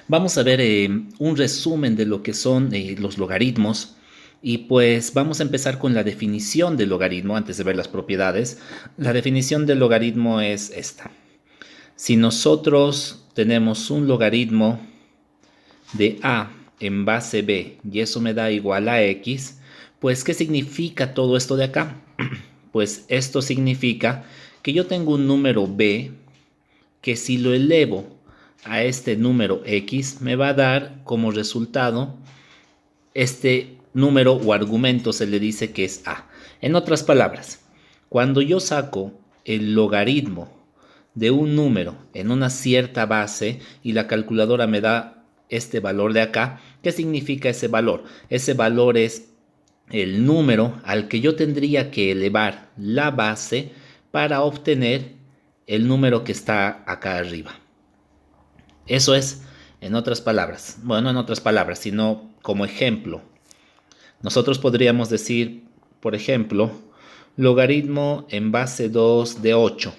Vamos a ver un resumen de lo que son los logaritmos y pues vamos a empezar con la definición del logaritmo antes de ver las propiedades. La definición del logaritmo es esta. Si nosotros tenemos un logaritmo de a en base b y eso me da igual a x, pues ¿qué significa todo esto de acá? Pues esto significa que yo tengo un número b que si lo elevo a este número x me va a dar como resultado este número o argumento, se le dice que es a. En otras palabras, cuando yo saco el logaritmo de un número en una cierta base y la calculadora me da este valor de acá, ¿qué significa ese valor? Ese valor es el número al que yo tendría que elevar la base para obtener el número que está acá arriba. Eso es, en otras palabras, bueno, no en otras palabras, sino como ejemplo. Nosotros podríamos decir, por ejemplo, logaritmo en base 2 de 8.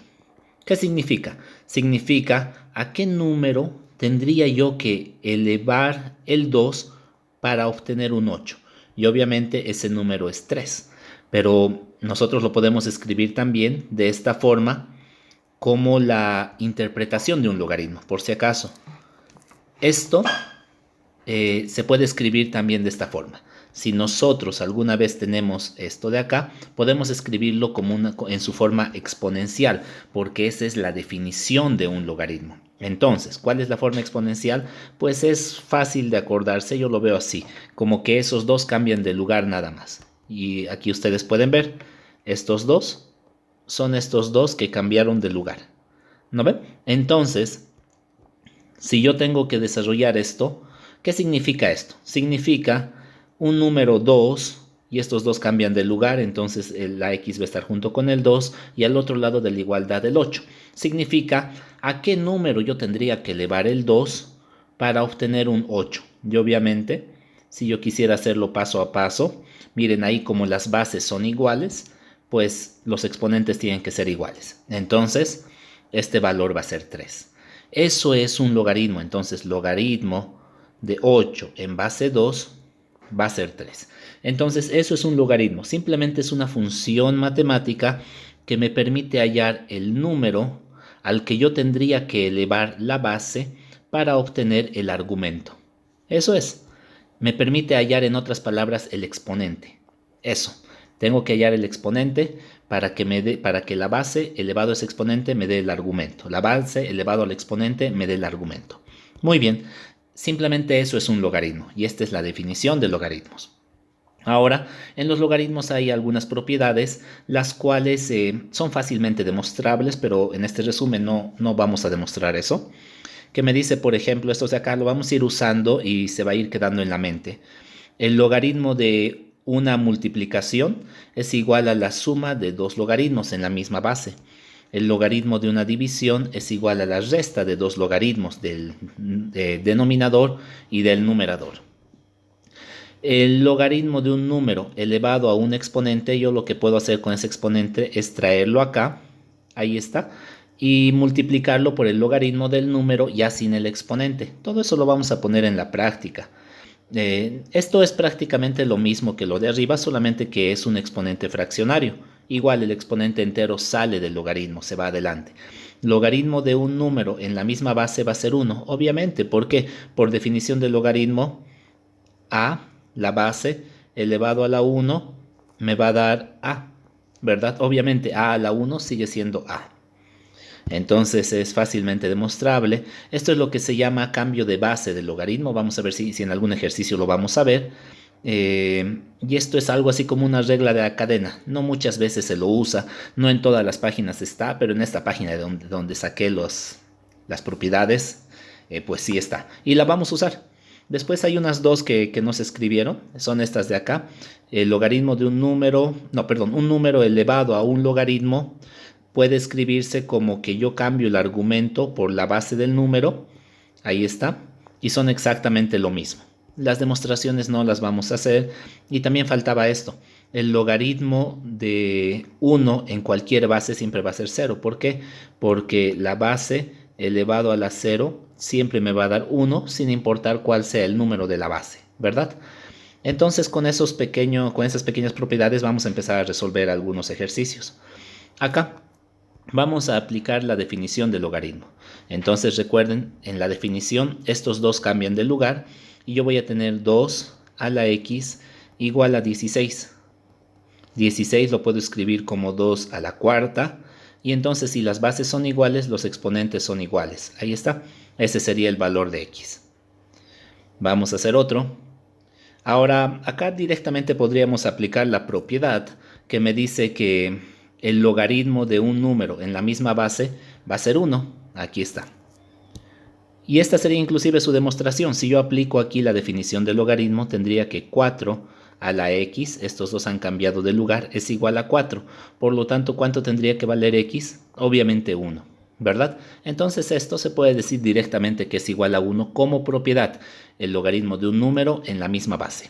¿Qué significa? Significa a qué número tendría yo que elevar el 2 para obtener un 8. Y obviamente ese número es 3. Pero nosotros lo podemos escribir también de esta forma como la interpretación de un logaritmo, por si acaso. Esto se puede escribir también de esta forma. Si nosotros alguna vez tenemos esto de acá, podemos escribirlo como en su forma exponencial, porque esa es la definición de un logaritmo. Entonces, ¿cuál es la forma exponencial? Pues es fácil de acordarse, yo lo veo así, como que esos dos cambian de lugar nada más. Y aquí ustedes pueden ver, estos dos son estos dos que cambiaron de lugar. ¿No ven? Entonces, si yo tengo que desarrollar esto, ¿qué significa esto? Significa un número 2 y estos dos cambian de lugar, entonces la x va a estar junto con el 2 y al otro lado de la igualdad el 8. Significa a qué número yo tendría que elevar el 2 para obtener un 8. Y obviamente, si yo quisiera hacerlo paso a paso, miren ahí como las bases son iguales, pues los exponentes tienen que ser iguales. Entonces, este valor va a ser 3. Eso es un logaritmo, entonces logaritmo de 8 en base 2 va a ser 3. Entonces eso es un logaritmo, simplemente es una función matemática que me permite hallar el número al que yo tendría que elevar la base para obtener el argumento. Eso es, me permite hallar en otras palabras el exponente. Eso, tengo que hallar el exponente para que la base elevado a ese exponente me dé el argumento. La base elevado al exponente me dé el argumento. Muy bien, simplemente eso es un logaritmo y esta es la definición de logaritmos. Ahora, en los logaritmos hay algunas propiedades las cuales son fácilmente demostrables, pero en este resumen no vamos a demostrar eso. Que me dice, por ejemplo, esto de acá lo vamos a ir usando y se va a ir quedando en la mente. El logaritmo de una multiplicación es igual a la suma de dos logaritmos en la misma base. El logaritmo de una división es igual a la resta de dos logaritmos del denominador y del numerador. El logaritmo de un número elevado a un exponente, yo lo que puedo hacer con ese exponente es traerlo acá, ahí está, y multiplicarlo por el logaritmo del número ya sin el exponente. Todo eso lo vamos a poner en la práctica. Esto es prácticamente lo mismo que lo de arriba, solamente que es un exponente fraccionario. Igual el exponente entero sale del logaritmo, se va adelante. Logaritmo de un número en la misma base va a ser 1, obviamente, porque por definición del logaritmo, a, la base, elevado a la 1, me va a dar a, ¿verdad? Obviamente a la 1 sigue siendo a. Entonces es fácilmente demostrable. Esto es lo que se llama cambio de base del logaritmo. Vamos a ver si en algún ejercicio lo vamos a ver. Y esto es algo así como una regla de la cadena. No muchas veces se lo usa, no en todas las páginas está, pero en esta página donde saqué las propiedades, pues sí está. Y la vamos a usar. Después hay unas dos que no se escribieron, son estas de acá. El logaritmo de un número, no, perdón, un número elevado a un logaritmo puede escribirse como que yo cambio el argumento por la base del número, ahí está, y son exactamente lo mismo. Las demostraciones no las vamos a hacer y también faltaba esto. El logaritmo de 1 en cualquier base siempre va a ser 0. ¿Por qué? Porque la base elevado a la 0 siempre me va a dar 1 sin importar cuál sea el número de la base, ¿verdad? Entonces con esas pequeñas propiedades vamos a empezar a resolver algunos ejercicios. Acá vamos a aplicar la definición del logaritmo. Entonces recuerden, en la definición estos dos cambian de lugar y yo voy a tener 2 a la x igual a 16. 16 lo puedo escribir como 2 a la cuarta y entonces si las bases son iguales, los exponentes son iguales. Ahí está, ese sería el valor de x. Vamos a hacer otro. Ahora, acá directamente podríamos aplicar la propiedad que me dice que el logaritmo de un número en la misma base va a ser 1. Aquí está. Y esta sería inclusive su demostración. Si yo aplico aquí la definición del logaritmo, tendría que 4 a la x, estos dos han cambiado de lugar, es igual a 4. Por lo tanto, ¿cuánto tendría que valer x? Obviamente 1, ¿verdad? Entonces esto se puede decir directamente que es igual a 1 como propiedad, el logaritmo de un número en la misma base.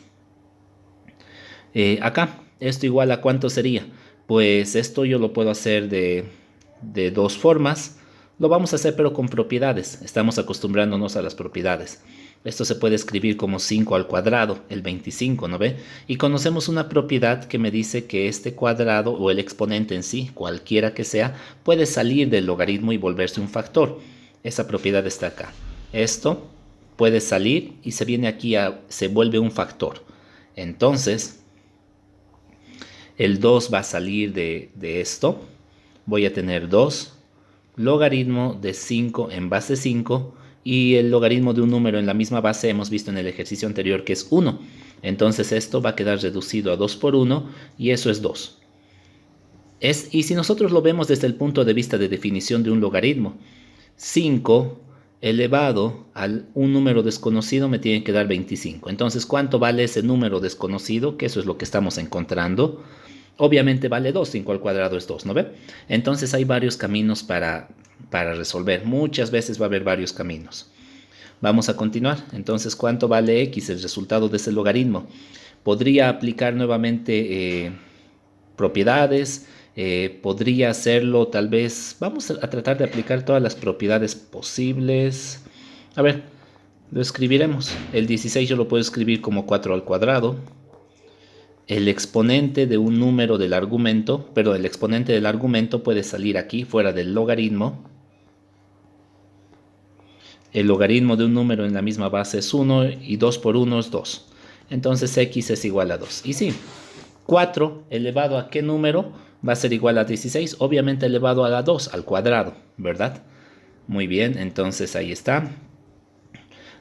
Acá, ¿esto igual a cuánto sería? Pues esto yo lo puedo hacer de dos formas. Lo vamos a hacer pero con propiedades. Estamos acostumbrándonos a las propiedades. Esto se puede escribir como 5 al cuadrado, el 25, ¿no ve? Y conocemos una propiedad que me dice que este cuadrado o el exponente en sí, cualquiera que sea, puede salir del logaritmo y volverse un factor. Esa propiedad está acá. Esto puede salir y se viene aquí se vuelve un factor. Entonces, el 2 va a salir de esto. Voy a tener 2 logaritmo de 5 en base 5 y el logaritmo de un número en la misma base hemos visto en el ejercicio anterior que es 1. Entonces esto va a quedar reducido a 2 por 1 y eso es 2. Y si nosotros lo vemos desde el punto de vista de definición de un logaritmo, 5 elevado a un número desconocido me tiene que dar 25. Entonces, ¿cuánto vale ese número desconocido? Que eso es lo que estamos encontrando. Obviamente vale 2, 5 al cuadrado es 2, ¿no ve? Entonces hay varios caminos para resolver. Muchas veces va a haber varios caminos. Vamos a continuar. Entonces, ¿cuánto vale x? El resultado de ese logaritmo. Podría aplicar nuevamente propiedades. Podría hacerlo tal vez. Vamos a tratar de aplicar todas las propiedades posibles. A ver, lo escribiremos. El 16 yo lo puedo escribir como 4 al cuadrado. El exponente de un número del argumento, pero el exponente del argumento puede salir aquí, fuera del logaritmo. El logaritmo de un número en la misma base es 1 y 2 por 1 es 2. Entonces x es igual a 2. Y sí, 4 elevado a qué número va a ser igual a 16, obviamente elevado a la 2 al cuadrado, ¿verdad? Muy bien, entonces ahí está.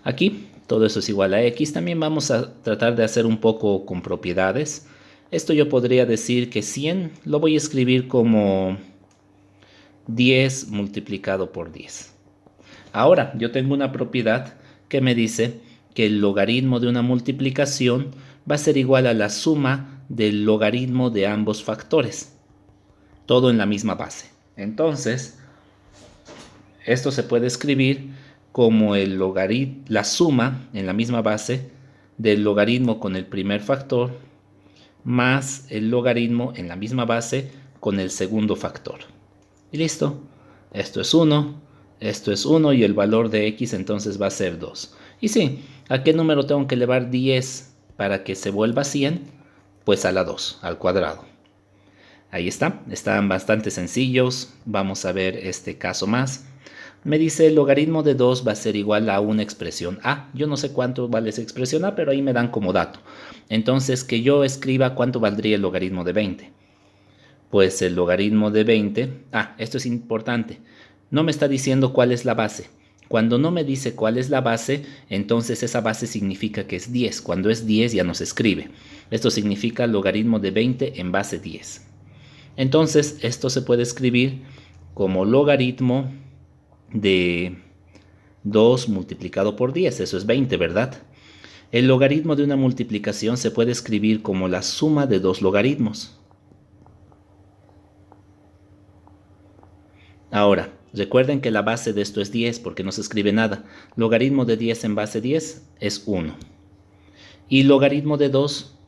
Aquí todo eso es igual a x. También vamos a tratar de hacer un poco con propiedades. Esto yo podría decir que 100 lo voy a escribir como 10 multiplicado por 10. Ahora, yo tengo una propiedad que me dice que el logaritmo de una multiplicación va a ser igual a la suma del logaritmo de ambos factores. Todo en la misma base. Entonces, esto se puede escribir como la suma en la misma base del logaritmo con el primer factor más el logaritmo en la misma base con el segundo factor. Y listo. Esto es 1, esto es 1 y el valor de x entonces va a ser 2. Y sí, ¿a qué número tengo que elevar 10 para que se vuelva 100? Pues a la 2, al cuadrado. Ahí está, están bastante sencillos. Vamos a ver este caso más. Me dice el logaritmo de 2 va a ser igual a una expresión a. Yo no sé cuánto vale esa expresión a, pero ahí me dan como dato. Entonces, que yo escriba cuánto valdría el logaritmo de 20. Pues el logaritmo de 20... esto es importante. No me está diciendo cuál es la base. Cuando no me dice cuál es la base, entonces esa base significa que es 10. Cuando es 10 ya no se escribe. Esto significa logaritmo de 20 en base 10. Entonces, esto se puede escribir como logaritmo de 2 multiplicado por 10, eso es 20, ¿verdad? El logaritmo de una multiplicación se puede escribir como la suma de dos logaritmos. Ahora, recuerden que la base de esto es 10 porque no se escribe nada. Logaritmo de 10 en base 10 es 1. Y logaritmo de 2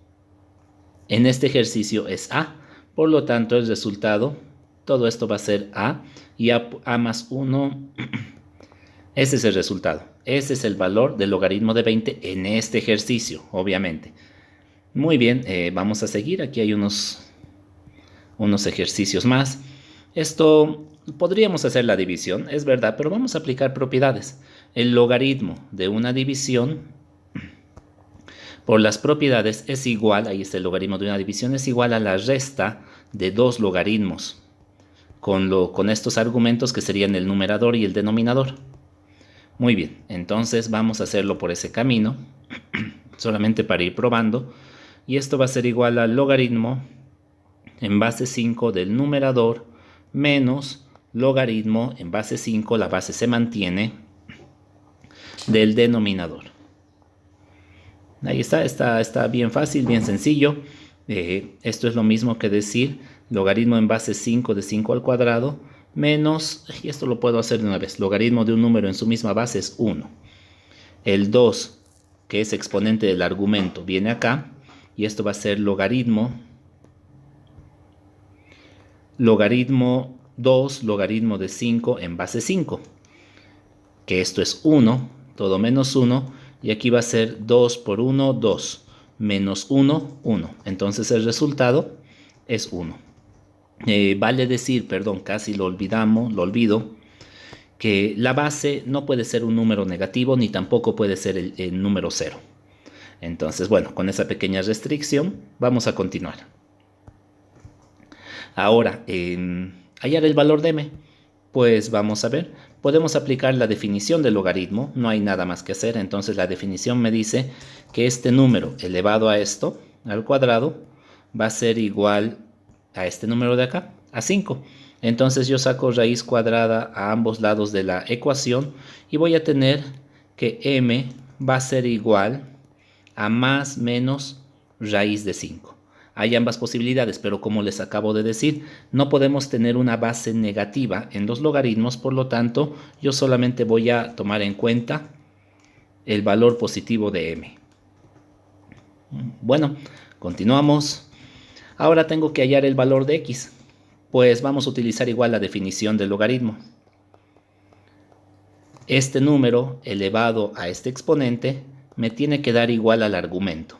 en este ejercicio es a. Por lo tanto, el resultado, todo esto va a ser a. Y a más 1 Ese es el resultado. Ese es el valor del logaritmo de 20 en este ejercicio, obviamente. Muy bien, vamos a seguir. Aquí hay unos ejercicios más. Esto podríamos hacer la división, es verdad, pero vamos a aplicar propiedades. El logaritmo de una división por las propiedades es igual, ahí está el logaritmo de una división, es igual a la resta de dos logaritmos con estos argumentos que serían el numerador y el denominador. Muy bien, entonces vamos a hacerlo por ese camino, solamente para ir probando. Y esto va a ser igual al logaritmo en base 5 del numerador menos logaritmo en base 5, la base se mantiene, del denominador. Ahí está bien fácil, bien sencillo. Esto es lo mismo que decir logaritmo en base 5 de 5 al cuadrado menos, y esto lo puedo hacer de una vez, logaritmo de un número en su misma base es 1. El 2, que es exponente del argumento, viene acá, y esto va a ser logaritmo 2, logaritmo de 5 en base 5, que esto es 1, todo menos 1, y aquí va a ser 2 por 1, 2, menos 1, 1. Entonces el resultado es 1. Vale decir, perdón, casi lo olvido, que la base no puede ser un número negativo ni tampoco puede ser el número 0. Entonces, bueno, con esa pequeña restricción vamos a continuar. Ahora, hallar el valor de m. Pues vamos a ver, podemos aplicar la definición del logaritmo, no hay nada más que hacer. Entonces la definición me dice que este número elevado a esto, al cuadrado, va a ser igual a este número de acá, a 5. Entonces yo saco raíz cuadrada a ambos lados de la ecuación y voy a tener que m va a ser igual a más menos raíz de 5. Hay ambas posibilidades, pero como les acabo de decir, no podemos tener una base negativa en los logaritmos, por lo tanto, yo solamente voy a tomar en cuenta el valor positivo de m. Bueno, continuamos. Ahora tengo que hallar el valor de x. Pues vamos a utilizar igual la definición del logaritmo. Este número elevado a este exponente me tiene que dar igual al argumento.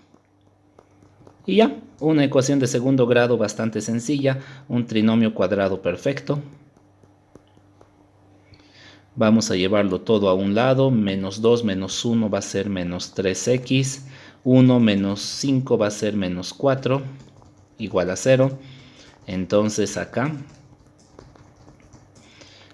Y ya, una ecuación de segundo grado bastante sencilla, un trinomio cuadrado perfecto. Vamos a llevarlo todo a un lado, menos 2 menos 1 va a ser menos 3x, 1 menos 5 va a ser menos 4, igual a 0. Entonces acá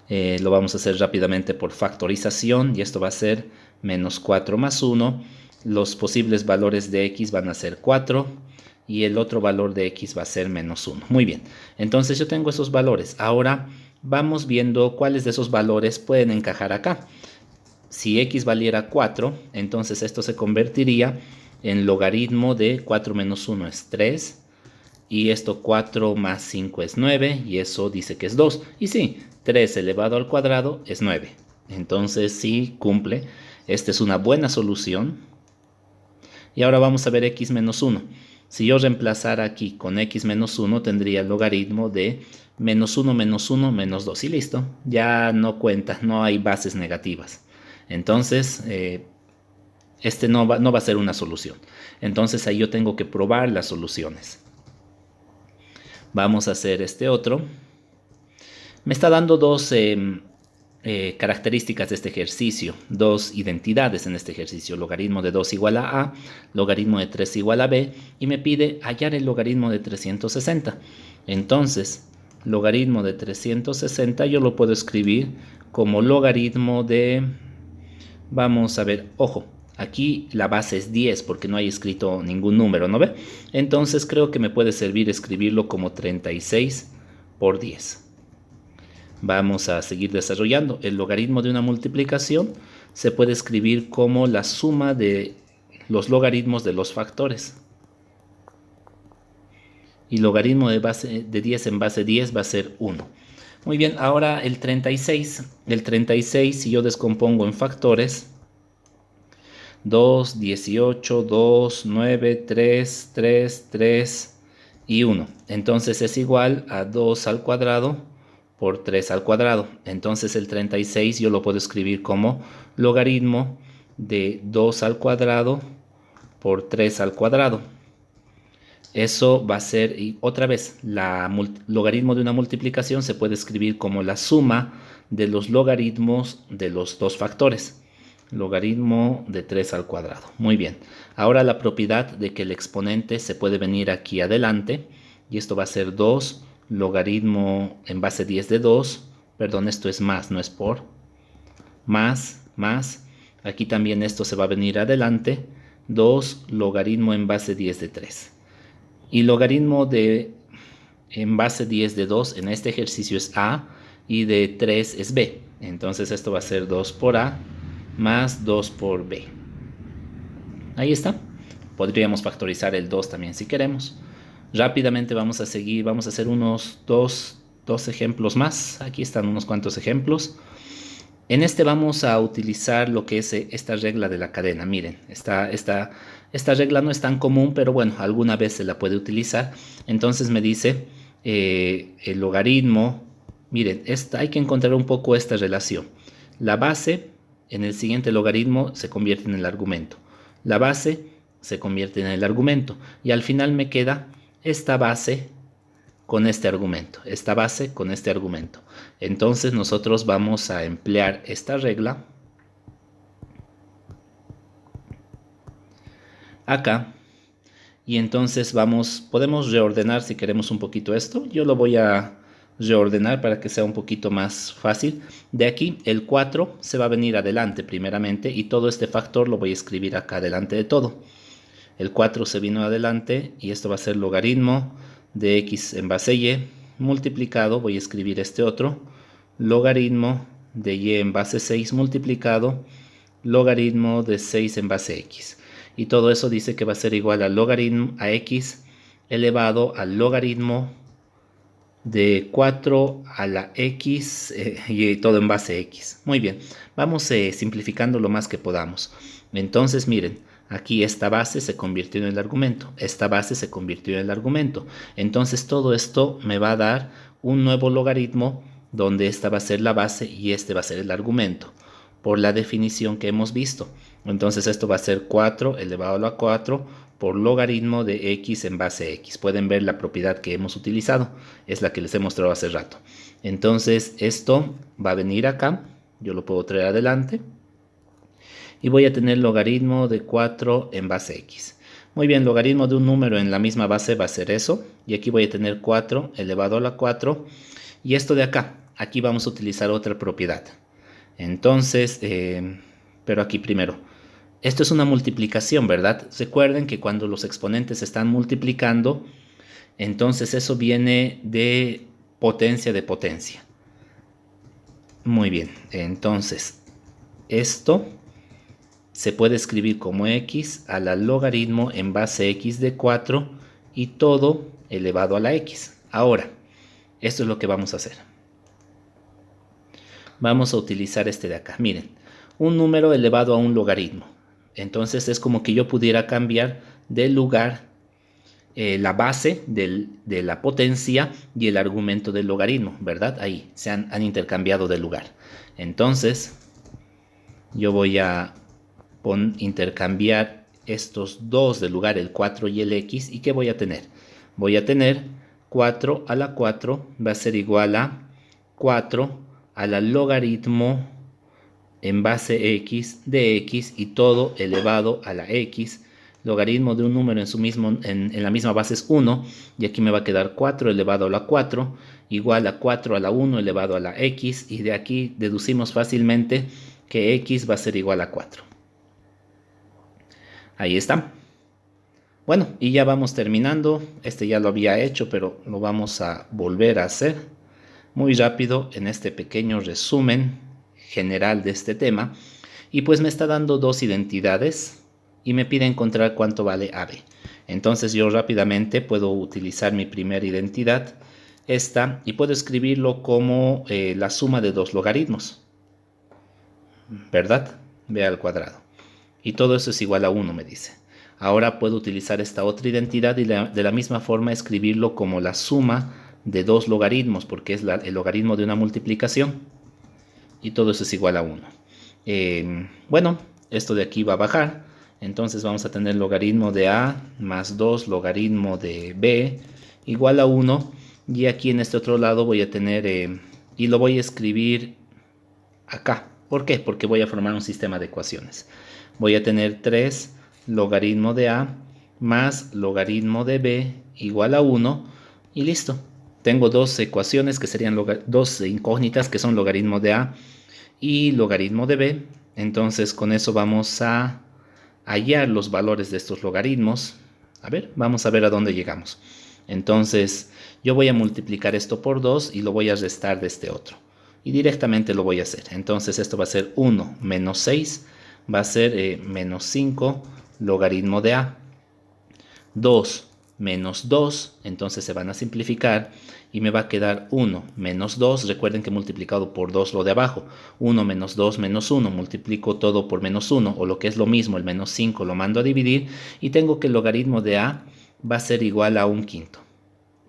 lo vamos a hacer rápidamente por factorización y esto va a ser menos 4 más 1. Los posibles valores de x van a ser 4 y el otro valor de x va a ser menos 1. Muy bien, entonces yo tengo esos valores. Ahora vamos viendo cuáles de esos valores pueden encajar acá. Si x valiera 4, entonces esto se convertiría en logaritmo de 4 menos 1 es 3. Y esto 4 más 5 es 9 y eso dice que es 2. Y sí, 3 elevado al cuadrado es 9. Entonces sí cumple. Esta es una buena solución. Y ahora vamos a ver x menos 1. Si yo reemplazara aquí con x menos 1 tendría el logaritmo de menos 1 menos 1 menos 2. Y listo, ya no cuenta, no hay bases negativas. Entonces este no va a ser una solución. Entonces ahí yo tengo que probar las soluciones. Vamos a hacer este otro. Me está dando dos características de este ejercicio, dos identidades en este ejercicio, logaritmo de 2 igual a a, logaritmo de 3 igual a b, y me pide hallar el logaritmo de 360. Entonces, logaritmo de 360 yo lo puedo escribir como logaritmo de, vamos a ver, ojo, aquí la base es 10 porque no hay escrito ningún número, ¿no ve? Entonces creo que me puede servir escribirlo como 36 por 10. Vamos a seguir desarrollando. El logaritmo de una multiplicación se puede escribir como la suma de los logaritmos de los factores. Y logaritmo de 10 en base 10 va a ser 1. Muy bien, ahora el 36. El 36, si yo descompongo en factores, 2, 18, 2, 9, 3, 3, 3 y 1. Entonces es igual a 2 al cuadrado por 3 al cuadrado. Entonces el 36 yo lo puedo escribir como logaritmo de 2 al cuadrado por 3 al cuadrado. Eso va a ser, y otra vez, logaritmo de una multiplicación se puede escribir como la suma de los logaritmos de los dos factores. Logaritmo de 3 al cuadrado. Muy bien. Ahora la propiedad de que el exponente se puede venir aquí adelante. Y esto va a ser 2 logaritmo en base 10 de 2. Perdón, esto es más, no es por. Más. Aquí también esto se va a venir adelante. 2 logaritmo en base 10 de 3. Y logaritmo en base 10 de 2 en este ejercicio es A y de 3 es B. Entonces esto va a ser 2 por A más 2 por B. Ahí está. Podríamos factorizar el 2 también si queremos. Rápidamente vamos a seguir, vamos a hacer unos dos ejemplos más. Aquí están unos cuantos ejemplos. En este vamos a utilizar lo que es esta regla de la cadena. Miren, esta regla no es tan común, pero bueno, alguna vez se la puede utilizar. Entonces me dice el logaritmo. Miren, hay que encontrar un poco esta relación. La base en el siguiente logaritmo se convierte en el argumento. La base se convierte en el argumento. Y al final me queda esta base con este argumento, esta base con este argumento. Entonces nosotros vamos a emplear esta regla acá y entonces podemos reordenar si queremos un poquito esto. Yo lo voy a reordenar para que sea un poquito más fácil. De aquí el 4 se va a venir adelante primeramente y todo este factor lo voy a escribir acá adelante de todo. El 4 se vino adelante y esto va a ser logaritmo de x en base y multiplicado, voy a escribir este otro, logaritmo de y en base 6 multiplicado, logaritmo de 6 en base x. Y todo eso dice que va a ser igual al logaritmo a x elevado al logaritmo de 4 a la x y todo en base x. Muy bien, vamos simplificando lo más que podamos. Entonces miren, aquí esta base se convirtió en el argumento, esta base se convirtió en el argumento. Entonces todo esto me va a dar un nuevo logaritmo donde esta va a ser la base y este va a ser el argumento, por la definición que hemos visto. Entonces esto va a ser 4 elevado a la 4 por logaritmo de x en base x. Pueden ver la propiedad que hemos utilizado, es la que les he mostrado hace rato. Entonces esto va a venir acá, yo lo puedo traer adelante. Y voy a tener logaritmo de 4 en base x. Muy bien, logaritmo de un número en la misma base va a ser eso. Y aquí voy a tener 4 elevado a la 4. Y esto de acá, aquí vamos a utilizar otra propiedad. Entonces, pero aquí primero. Esto es una multiplicación, ¿verdad? Recuerden que cuando los exponentes se están multiplicando, entonces eso viene de potencia de potencia. Muy bien, entonces esto se puede escribir como x a la logaritmo en base x de 4 y todo elevado a la x. Ahora, esto es lo que vamos a hacer. Vamos a utilizar este de acá. Miren, un número elevado a un logaritmo. Entonces es como que yo pudiera cambiar de lugar la base de la potencia y el argumento del logaritmo, ¿verdad? Ahí se han intercambiado de lugar. Entonces, yo voy a intercambiar estos dos de lugar, el 4 y el x. ¿Y qué voy a tener? Voy a tener 4 a la 4 va a ser igual a 4 a la logaritmo en base x de x y todo elevado a la x. Logaritmo de un número en la misma base es 1 y aquí me va a quedar 4 elevado a la 4 igual a 4 a la 1 elevado a la x y de aquí deducimos fácilmente que x va a ser igual a 4. Ahí está. Bueno, y ya vamos terminando. Este ya lo había hecho, pero lo vamos a volver a hacer muy rápido en este pequeño resumen general de este tema. Y pues me está dando dos identidades y me pide encontrar cuánto vale AB. Entonces yo rápidamente puedo utilizar mi primera identidad, esta, y puedo escribirlo como la suma de dos logaritmos, ¿verdad? B al cuadrado. Y todo eso es igual a 1, me dice. Ahora puedo utilizar esta otra identidad y de la misma forma escribirlo como la suma de dos logaritmos, porque es el logaritmo de una multiplicación, y todo eso es igual a 1. Bueno, esto de aquí va a bajar, entonces vamos a tener logaritmo de a más 2 logaritmo de b igual a 1, y aquí en este otro lado voy a tener, y lo voy a escribir acá. ¿Por qué? Porque voy a formar un sistema de ecuaciones. Voy a tener 3 logaritmo de a más logaritmo de b igual a 1 y listo. Tengo dos ecuaciones que serían dos incógnitas que son logaritmo de a y logaritmo de b. Entonces con eso vamos a hallar los valores de estos logaritmos. A ver, vamos a ver a dónde llegamos. Entonces yo voy a multiplicar esto por 2 y lo voy a restar de este otro. Y directamente lo voy a hacer. Entonces esto va a ser 1 menos 6, va a ser menos 5 logaritmo de a. 2 menos 2, entonces se van a simplificar y me va a quedar 1 menos 2. Recuerden que he multiplicado por 2 lo de abajo. 1 menos 2 menos 1, multiplico todo por menos 1, o lo que es lo mismo, el menos 5 lo mando a dividir y tengo que el logaritmo de a va a ser igual a 1/5.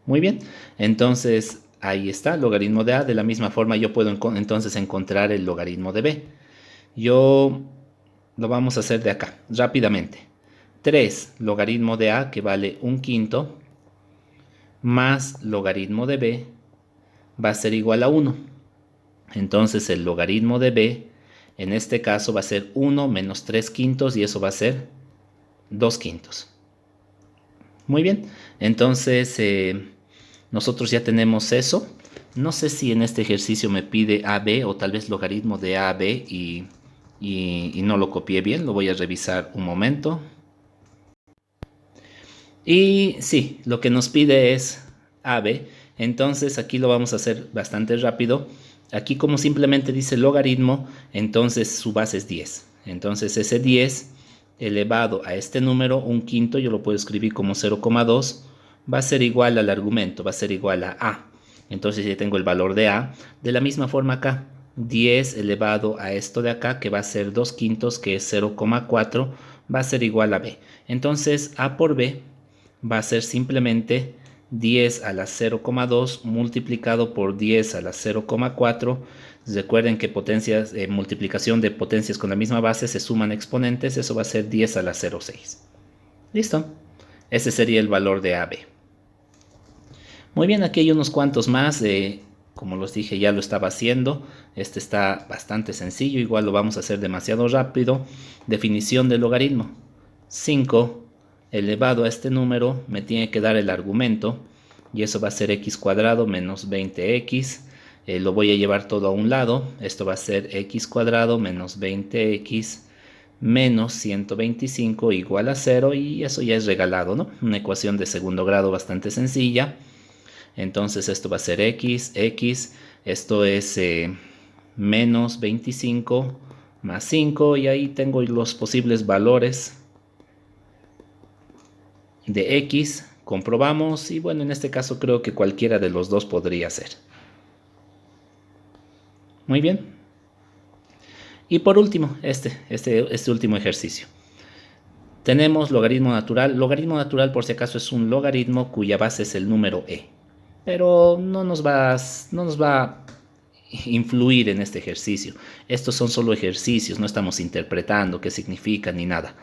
Muy bien, entonces ahí está, logaritmo de a. De la misma forma yo puedo entonces encontrar el logaritmo de b. Yo lo vamos a hacer de acá, rápidamente. 3 logaritmo de a, que vale 1/5, más logaritmo de b va a ser igual a 1. Entonces el logaritmo de b en este caso va a ser 1 menos 3/5 y eso va a ser 2/5. Muy bien, entonces nosotros ya tenemos eso. No sé si en este ejercicio me pide AB o tal vez logaritmo de AB y no lo copié bien. Lo voy a revisar un momento. Y sí, lo que nos pide es AB. Entonces aquí lo vamos a hacer bastante rápido. Aquí como simplemente dice logaritmo, entonces su base es 10. Entonces ese 10 elevado a este número, 1/5, yo lo puedo escribir como 0,2, va a ser igual al argumento, va a ser igual a. Entonces ya tengo el valor de a. De la misma forma acá, 10 elevado a esto de acá, que va a ser 2/5, que es 0,4, va a ser igual a b. Entonces a por b va a ser simplemente 10 a la 0,2 multiplicado por 10 a la 0,4. Recuerden que potencias, multiplicación de potencias con la misma base se suman exponentes, eso va a ser 10 a la 0,6. Listo. Ese sería el valor de AB. Muy bien, aquí hay unos cuantos más. Como los dije, ya lo estaba haciendo. Este está bastante sencillo, igual lo vamos a hacer demasiado rápido. Definición del logaritmo. 5 elevado a este número me tiene que dar el argumento y eso va a ser x cuadrado menos 20x. Lo voy a llevar todo a un lado. Esto va a ser x cuadrado menos 20x menos 125 igual a 0 y eso ya es regalado, ¿no? Una ecuación de segundo grado bastante sencilla. Entonces esto va a ser x, esto es menos 25 más 5 y ahí tengo los posibles valores de x, comprobamos y bueno, en este caso creo que cualquiera de los dos podría ser. Muy bien. Y por último, este último ejercicio. Tenemos logaritmo natural. Logaritmo natural, por si acaso, es un logaritmo cuya base es el número e. Pero no nos va a influir en este ejercicio. Estos son solo ejercicios, no estamos interpretando qué significan ni nada.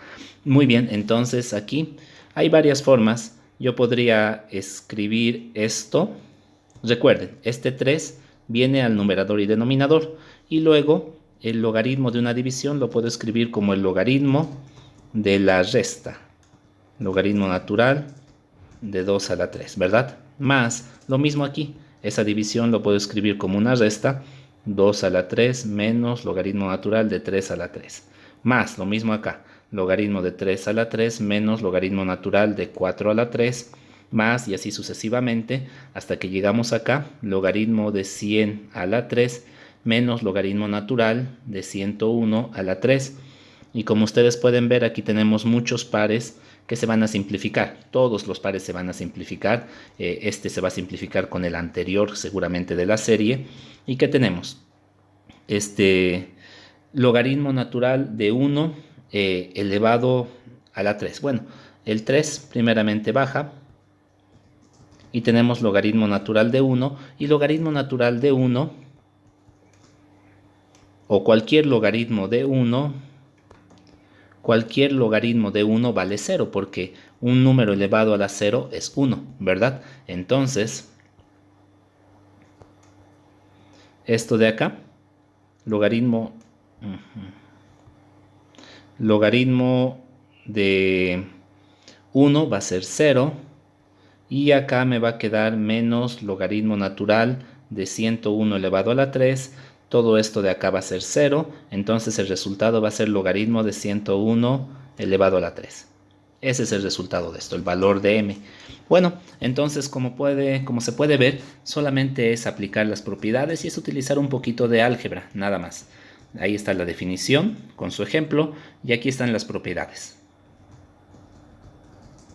Muy bien, entonces aquí hay varias formas. Yo podría escribir esto. Recuerden, este 3 viene al numerador y denominador. Y luego el logaritmo de una división lo puedo escribir como el logaritmo de la resta. Logaritmo natural de 2 a la 3, ¿verdad? Más lo mismo aquí. Esa división lo puedo escribir como una resta. 2 a la 3 menos logaritmo natural de 3 a la 3. Más lo mismo acá. Logaritmo de 3 a la 3 menos logaritmo natural de 4 a la 3. Más y así sucesivamente hasta que llegamos acá. Logaritmo de 100 a la 3 menos logaritmo natural de 101 a la 3. Y como ustedes pueden ver, aquí tenemos muchos pares que se van a simplificar. Todos los pares se van a simplificar. Este se va a simplificar con el anterior seguramente de la serie. ¿Y qué tenemos? Este logaritmo natural de 1 elevado a la 3. Bueno, el 3 primeramente baja. y tenemos logaritmo natural de 1, y logaritmo natural de 1, o cualquier logaritmo de 1, vale 0, porque un número elevado a la 0 es 1, ¿verdad? Entonces, esto de acá, logaritmo de 1 va a ser 0, y acá me va a quedar menos logaritmo natural de 101 elevado a la 3. Todo esto de acá va a ser 0, entonces el resultado va a ser logaritmo de 101 elevado a la 3. Ese es el resultado de esto, el valor de m. Bueno, entonces como se puede ver, solamente es aplicar las propiedades y es utilizar un poquito de álgebra, nada más. Ahí está la definición con su ejemplo y aquí están las propiedades.